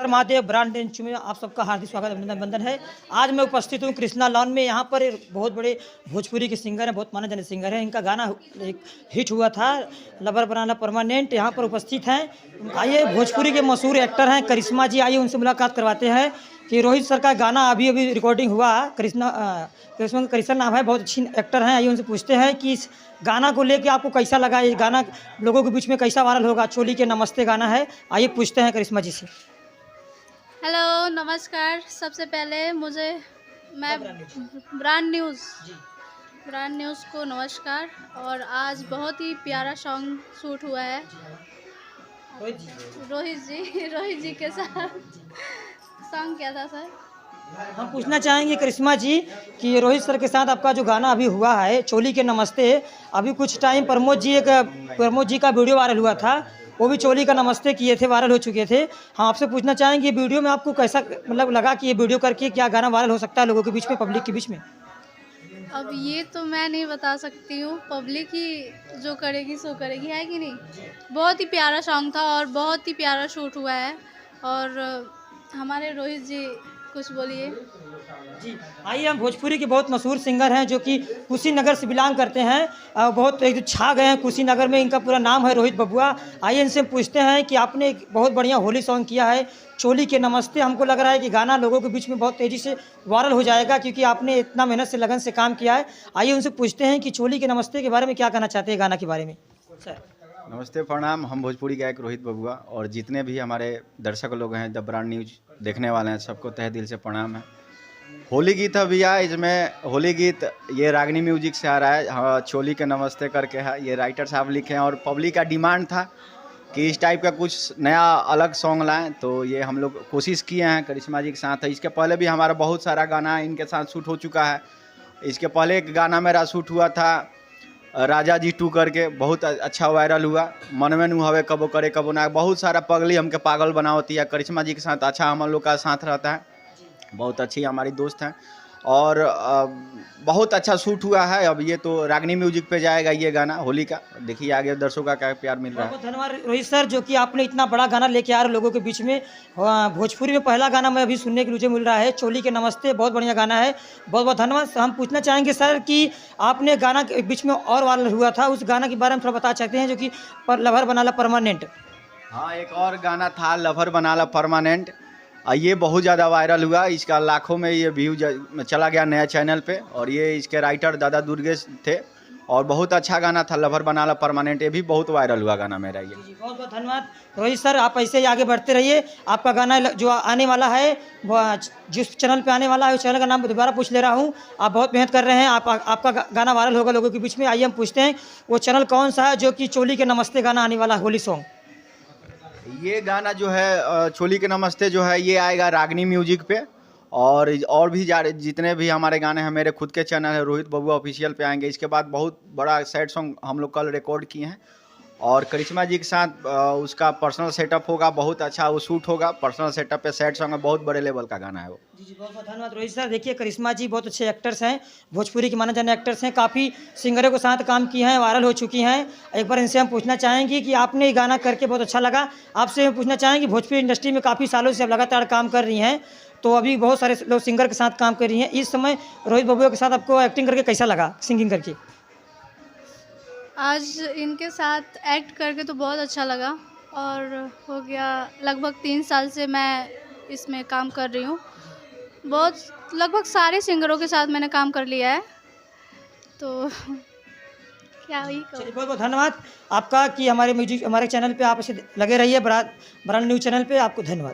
हर Mahadev brand news में आप सबका हार्दिक स्वागत अभिनंदन वंदन है। आज मैं उपस्थित हूँ कृष्णा लॉन में। यहाँ पर एक बहुत बड़े भोजपुरी के सिंगर हैं, बहुत माने जाने सिंगर हैं। इनका गाना एक हिट हुआ था, लवर बनाना परमानेंट। यहाँ पर उपस्थित हैं, आइए भोजपुरी के मशहूर एक्टर हैं करिश्मा जी, आइए उनसे मुलाकात करवाते हैं कि रोहित सर का गाना अभी अभी रिकॉर्डिंग हुआ। करिश्मा नाम है, बहुत अच्छी एक्टर हैं। आइए उनसे पूछते हैं कि इस गाना को लेके आपको कैसा लगा, ये गाना लोगों के बीच में कैसा वायरल होगा। चोली के नमस्ते गाना है, आइए पूछते हैं करिश्मा जी से। हेलो नमस्कार। सबसे पहले मैं ब्रांड न्यूज़ को नमस्कार। और आज बहुत ही प्यारा सॉन्ग शूट हुआ है रोहित जी के साथ। सॉन्ग क्या था सर? हम पूछना चाहेंगे करिश्मा जी कि रोहित सर के साथ आपका जो गाना अभी हुआ है चोली के नमस्ते, अभी कुछ टाइम प्रमोद जी का वीडियो वायरल हुआ था, वो भी चोली का नमस्ते किए थे, वायरल हो चुके थे। हम आपसे पूछना चाहेंगे वीडियो में आपको कैसा मतलब लगा कि ये वीडियो करके क्या गाना वायरल हो सकता है लोगों के बीच में, पब्लिक के बीच में? अब ये तो मैं नहीं बता सकती हूँ, पब्लिक ही जो करेगी सो करेगी, है कि नहीं। बहुत ही प्यारा सॉन्ग था और बहुत ही प्यारा शूट हुआ है। और हमारे रोहित जी कुछ बोलिए। जी आइए, हम भोजपुरी के बहुत मशहूर सिंगर हैं जो कि कुशीनगर से बिलोंग करते हैं, बहुत एक छा गए हैं कुशीनगर में। इनका पूरा नाम है रोहित बबुआ। आइए इनसे पूछते हैं कि आपने एक बहुत बढ़िया होली सॉन्ग किया है चोली के नमस्ते। हमको लग रहा है कि गाना लोगों के बीच में बहुत तेज़ी से वायरल हो जाएगा क्योंकि आपने इतना मेहनत से लगन से काम किया है। आइए उनसे पूछते हैं कि चोली के नमस्ते के बारे में क्या कहना चाहते हैं, गाना के बारे में सर। नमस्ते, प्रणाम। हम भोजपुरी गायक रोहित बबुआ और जितने भी हमारे दर्शक लोग हैं, द ब्रांड न्यूज देखने वाले हैं, सबको तहे दिल से प्रणाम है। होली गीत है भैया, इसमें होली गीत ये रागनी म्यूजिक से आ रहा है। हाँ, चोली के नमस्ते करके है, ये राइटर साहब लिखे हैं और पब्लिक का डिमांड था कि इस टाइप का कुछ नया अलग सॉन्ग लाएं, तो ये हम लोग कोशिश किए हैं करिश्मा जी के साथ। इसके पहले भी हमारा बहुत सारा गाना इनके साथ शूट हो चुका है। इसके पहले एक गाना मेरा शूट हुआ था राजा जी 2 करके, बहुत अच्छा वायरल हुआ। मन में नू हवे कबो करे कबो ना, बहुत सारा पगली हमके पागल बना होती है। करिश्मा जी के साथ अच्छा हम लोग का साथ रहता है, बहुत अच्छी हमारी दोस्त हैं और बहुत अच्छा शूट हुआ है। अब ये तो रागनी म्यूजिक पे जाएगा ये गाना होली का, देखिए आगे दर्शकों का क्या प्यार मिल रहा है। बहुत धन्यवाद रोहित सर जो कि आपने इतना बड़ा गाना लेके आ रहे लोगों के बीच में। भोजपुरी में पहला गाना मैं अभी सुनने के लिए मिल रहा है चोली के नमस्ते, बहुत बढ़िया गाना है, बहुत बहुत धन्यवाद। हम पूछना चाहेंगे सर कि आपने गाना के बीच में और वायरल हुआ था, उस गाना के बारे में थोड़ा बता सकते हैं जो कि लवर बनाला परमानेंट? हाँ, एक और गाना था लवर बनाला परमानेंट, ये बहुत ज़्यादा वायरल हुआ। इसका लाखों में ये व्यू चला गया नया चैनल पे और ये इसके राइटर दादा दुर्गेश थे और बहुत अच्छा गाना था लवर बनाला परमानेंट, ये भी बहुत वायरल हुआ गाना मेरा ये। जी बहुत बहुत धन्यवाद रोहित सर, आप ऐसे ही आगे बढ़ते रहिए। आपका गाना जो आने वाला है जिस चैनल पे आने वाला है उस चैनल का नाम दोबारा पूछ ले रहा हूँ। आप बहुत मेहनत कर रहे हैं, आपका गाना वायरल होगा लोगों के बीच में। आइए हम पूछते हैं वो चैनल कौन सा है जो कि चोली के नमस्ते गाना आने वाला होली सॉन्ग? ये गाना जो है चोली के नमस्ते जो है ये आएगा रागनी म्यूजिक पे और भी जितने भी हमारे गाने हैं मेरे खुद के चैनल है रोहित बबुआ ऑफिशियल पे आएंगे। इसके बाद बहुत बड़ा सैड सॉन्ग हम लोग कल रिकॉर्ड किए हैं और करिश्मा जी के साथ उसका पर्सनल सेटअप होगा, बहुत अच्छा वो शूट होगा। पर्सनल सेटअप पे सैड सॉन्ग है, बहुत बड़े लेवल का गाना है वो। जी बहुत बहुत धन्यवाद रोहित सर। देखिए करिश्मा जी बहुत अच्छे एक्टर्स हैं, भोजपुरी के माने जाने एक्टर्स हैं, काफ़ी सिंगरों के साथ काम किए हैं, वायरल हो चुकी हैं। एक बार इनसे हम पूछना चाहेंगे कि आपने ये गाना करके बहुत अच्छा लगा। आपसे हम पूछना चाहेंगे भोजपुरी इंडस्ट्री में काफ़ी सालों से आप लगातार काम कर रही हैं, तो अभी बहुत सारे लोग सिंगर के साथ काम कर रही हैं। इस समय रोहित बबुआ के साथ आपको एक्टिंग करके कैसा लगा, सिंगिंग करके? आज इनके साथ एक्ट करके तो बहुत अच्छा लगा और हो गया लगभग 3 साल से मैं इसमें काम कर रही हूँ। बहुत लगभग सारे सिंगरों के साथ मैंने काम कर लिया है, तो क्या ही कहूँ। बहुत बहुत धन्यवाद आपका कि हमारे चैनल पे आप ऐसे लगे रहिए, ब्रांड न्यूज़ चैनल पे। आपको धन्यवाद।